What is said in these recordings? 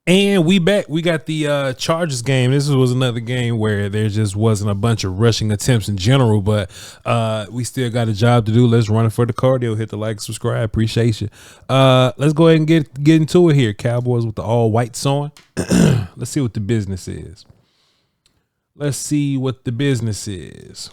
And we back. We got the Chargers game. This was another game where there just wasn't a bunch of rushing attempts in general, but we still got a job to do. Let's run it for the cardio. Hit the like, subscribe. Appreciate you. Let's go ahead and get into it here. Cowboys with the all whites on. Let's see what the business is. Let's see what the business is.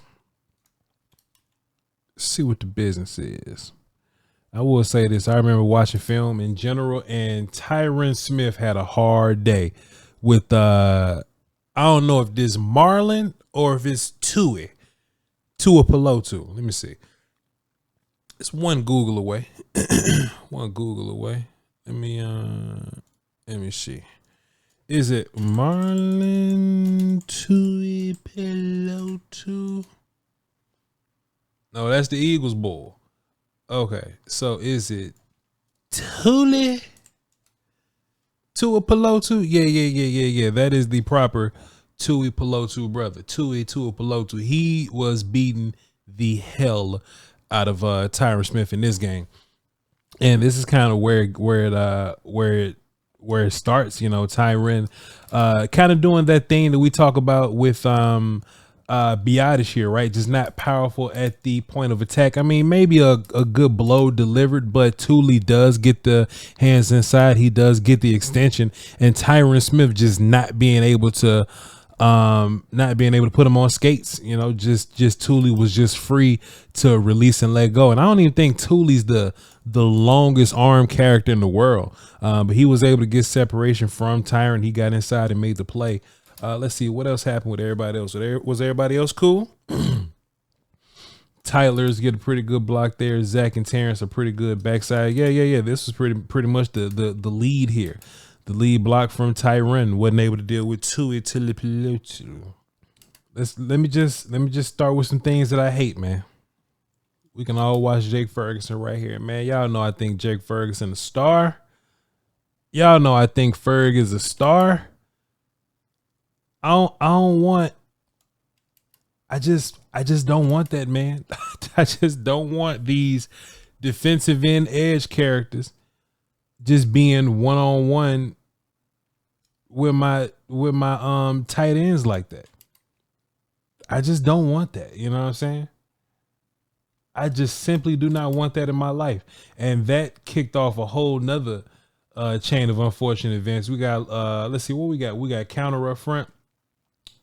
I will say this. I remember watching film in general, and Tyron Smith had a hard day with, I don't know if this Marlon or if it's Tua Pelotu. Let me see. It's one Google away. Let me see. Is it Marlon Tua Pelotu? No, that's the Eagles bull. Okay, so is it Tua Pelotu? Yeah. That is the proper Tua Pelotu brother. Tua Pelotu. He was beating the hell out of Tyron Smith in this game, and this is kind of where it starts. You know, Tyron kind of doing that thing that we talk about with Biotish here, right? Just not powerful at the point of attack. I mean, maybe a good blow delivered, but Thule does get the hands inside. He does get the extension, and Tyron Smith just not being able to put him on skates. You know, just Thule was just free to release and let go. And I don't even think Thule's the longest arm character in the world, but he was able to get separation from Tyron. He got inside and made the play. Let's see what else happened with everybody else. Was everybody else cool? Tyler's get a pretty good block there. Zach and Terrence a pretty good backside. Yeah. This was pretty much the lead here. The lead block from Tyron. Wasn't able to deal with Tua Pelotu. Let me just start with some things that I hate, man. We can all watch Jake Ferguson right here, man. Y'all know I think Jake Ferguson a star. Y'all know I think Ferg is a star. I just don't want that, man. I just don't want these defensive end edge characters just being one-on-one with my tight ends like that. I just don't want that. You know what I'm saying? I just simply do not want that in my life. And that kicked off a whole nother chain of unfortunate events. We got let's see what we got. We got counter up front.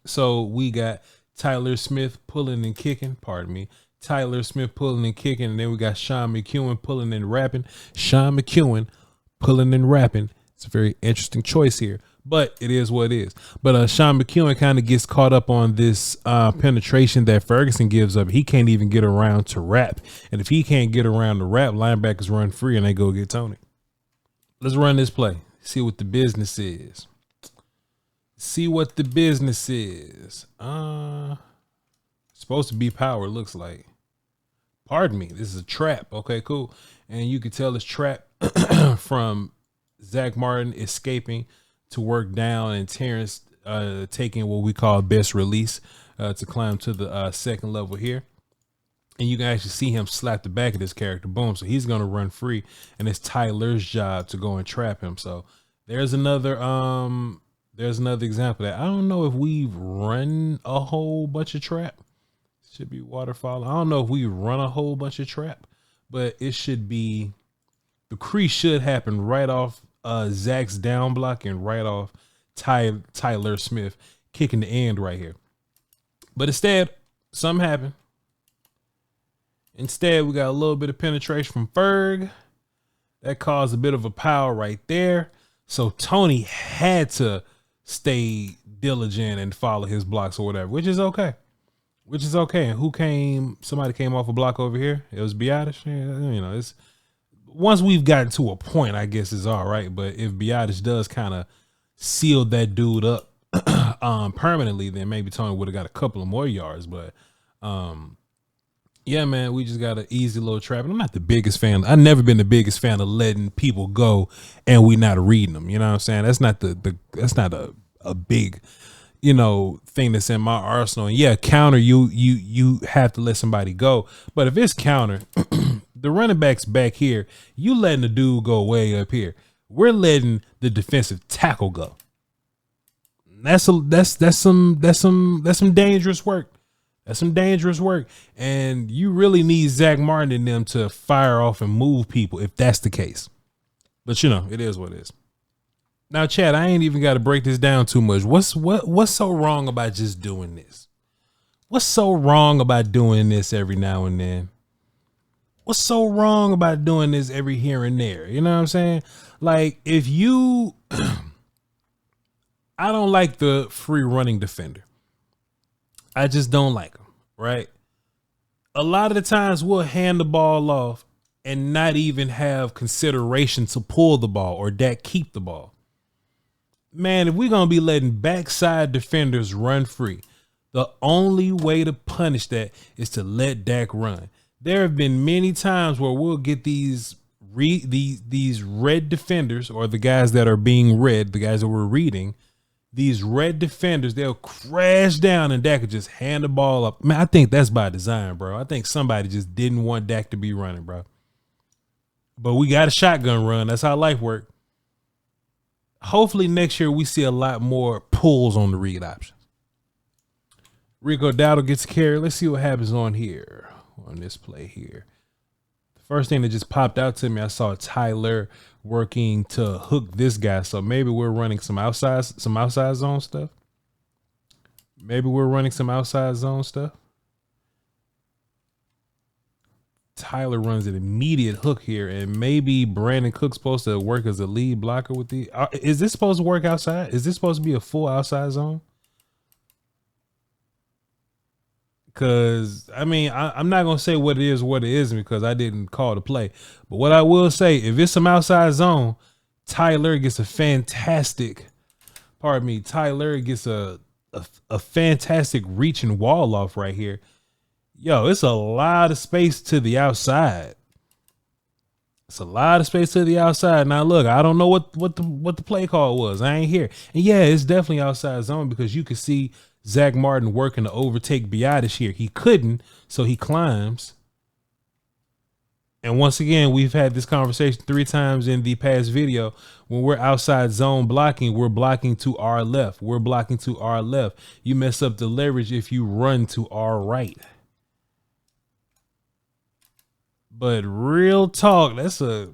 So we got Tyler Smith pulling and kicking. Pardon me. Tyler Smith pulling and kicking. And then we got Sean McEwen pulling and rapping. Sean McEwen pulling and rapping. It's a very interesting choice here, but it is what it is. But Sean McEwen kind of gets caught up on this penetration that Ferguson gives up. He can't even get around to rap. And if he can't get around to rap, linebackers run free and they go get Tony. Let's run this play. See what the business is. Supposed to be power, looks like. Pardon me. This is a trap. Okay, cool. And you can tell it's trap from Zach Martin escaping to work down and Terrence taking what we call best release to climb to the second level here. And you can actually see him slap the back of this character. Boom. So he's going to run free. And it's Tyler's job to go and trap him. So there's another example of that. I don't know if we've run a whole bunch of trap. Should be waterfall. I don't know if we run a whole bunch of trap, but it should be, the crease should happen right off Zach's down block and right off Tyler Smith kicking the end right here. But instead, something happened. Instead, we got a little bit of penetration from Ferg. That caused a bit of a power right there. So Tony had to stay diligent and follow his blocks or whatever, which is okay. And who came? Somebody came off a block over here. It was Biotish. Yeah, you know, it's once we've gotten to a point, I guess it's all right. But if Biotish does kind of seal that dude up permanently, then maybe Tony would have got a couple of more yards. But yeah, man, we just got an easy little trap. And I'm not the biggest fan. I've never been the biggest fan of letting people go and we not reading them. You know what I'm saying? That's not that's not a big, you know, thing that's in my arsenal. And yeah, counter, you have to let somebody go. But if it's counter, the running back's back here, you letting the dude go way up here. we're letting the defensive tackle go. That's some dangerous work. That's some dangerous work. And you really need Zach Martin and them to fire off and move people if that's the case. But you know, it is what it is. Now, Chad, I ain't even got to break this down too much. What's so wrong about just doing this? What's so wrong about doing this every now and then? What's so wrong about doing this every here and there? You know what I'm saying? Like, if you, I don't like the free running defender. I just don't like them, right? A lot of the times we'll hand the ball off and not even have consideration to pull the ball or Dak keep the ball. Man, if we're going to be letting backside defenders run free, the only way to punish that is to let Dak run. There have been many times where we'll get these red defenders, or the guys that are being read, the guys that we're reading, these red defenders, they'll crash down and Dak will just hand the ball up. Man, I think that's by design, bro. I think somebody just didn't want Dak to be running, bro. But we got a shotgun run. That's how life works. Hopefully next year we see a lot more pulls on the read options. Rico Dowdle gets carried. Let's see what happens on here, on this play here. The first thing that just popped out to me, I saw Tyler working to hook this guy. So maybe we're running some outside zone stuff. Maybe we're running some outside zone stuff. Tyler runs an immediate hook here, and maybe Brandon Cook's supposed to work as a lead blocker with the. Is this supposed to work outside? Is this supposed to be a full outside zone? Because, I mean, I'm not going to say what it is, what it isn't, because I didn't call the play. But what I will say, if it's some outside zone, Tyler gets a fantastic, Tyler gets a fantastic reaching wall off right here. Yo, it's a lot of space to the outside. It's a lot of space to the outside. Now, look, I don't know what the play call was. I ain't here. And yeah, it's definitely outside zone because you could see Zach Martin working to overtake Biadasz here. He couldn't, so he climbs. And once again, we've had this conversation 3 times in the past video. When we're outside zone blocking, we're blocking to our left. We're blocking to our left. You mess up the leverage if you run to our right. But real talk, that's a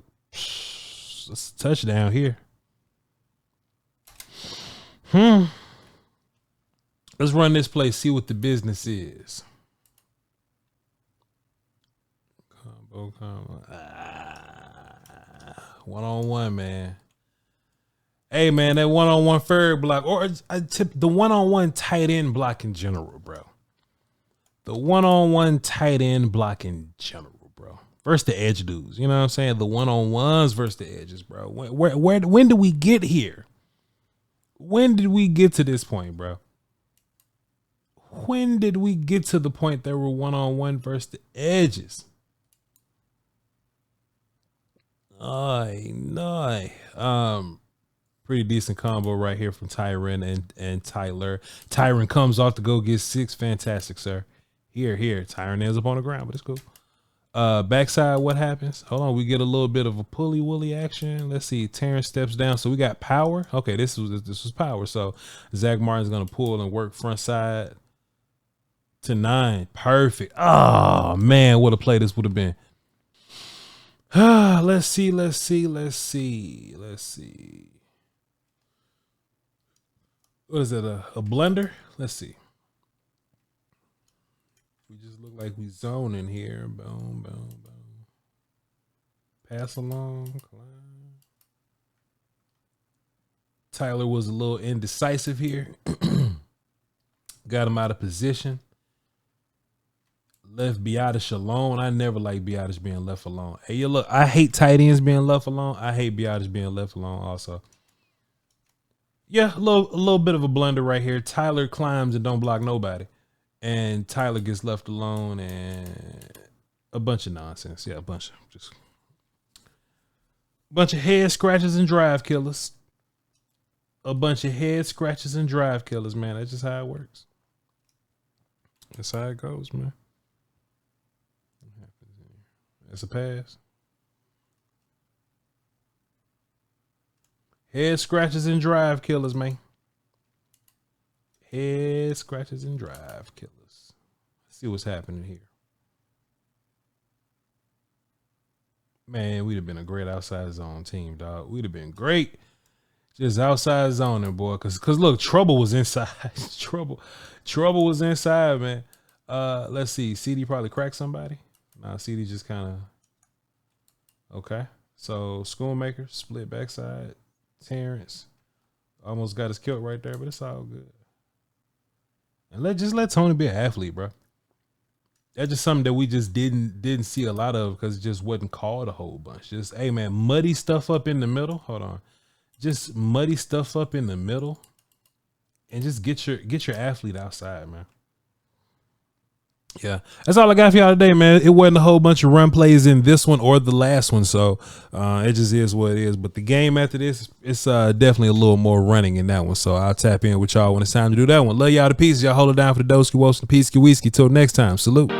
touchdown here. Let's run this play, see what the business is. Combo. One-on-one, man. Hey, man, that one-on-one third block, or I tip the one-on-one tight end block in general, bro. The one-on-one tight end block in general, bro. Versus the edge dudes, you know what I'm saying? The one-on-ones versus the edges, bro. When did we get here? When did we get to this point, bro? When did we get to the point that we're one-on-one versus the edges? Pretty decent combo right here from Tyron and Tyler. Tyron comes off to go get 6. Fantastic, sir. Here. Tyron ends up on the ground, but it's cool. Backside, what happens? Hold on, we get a little bit of a pulley-woolly action. Let's see. Terrence steps down. So we got power. Okay, this was power. So Zach Martin's gonna pull and work front side to 9. Perfect. Oh man, what a play this would have been. Let's see. What is it? A blender? Let's see. We just look like we zoning here. Boom. Pass along. Climb. Tyler was a little indecisive here. Got him out of position. Left Biadasz alone. I never like Biadasz being left alone. Hey, look, I hate tight ends being left alone. I hate Biadasz being left alone also. Yeah, a little bit of a blunder right here. Tyler climbs and don't block nobody. And Tyler gets left alone and a bunch of nonsense. Yeah, a bunch of head scratches and drive killers. Man. That's just how it works. That's how it goes, man. It's a pass. Head scratches and drive killers, man. Head scratches and drive killers. Let's see what's happening here. Man, we'd have been a great outside zone team, dog. We'd have been great. Just outside zoning, boy. Cause look, trouble was inside. trouble was inside, man. Let's see. CD probably cracked somebody. Nah, CD just kind of. Okay. So Schoonmaker, split backside. Terrence almost got his kilt right there, but it's all good. And let Tony be an athlete, bro. That's just something that we just didn't see a lot of because it just wasn't called a whole bunch. Just, hey man, muddy stuff up in the middle. Hold on. Just muddy stuff up in the middle. And just get your athlete outside, man. Yeah. That's all I got for y'all today, man. It wasn't a whole bunch of run plays in this one or the last one. So it just is what it is. But the game after this, it's definitely a little more running in that one. So I'll tap in with y'all when it's time to do that one. Love y'all to pieces. Y'all hold it down for the Doski Woski, the Peasky Whiskey. Till next time. Salute.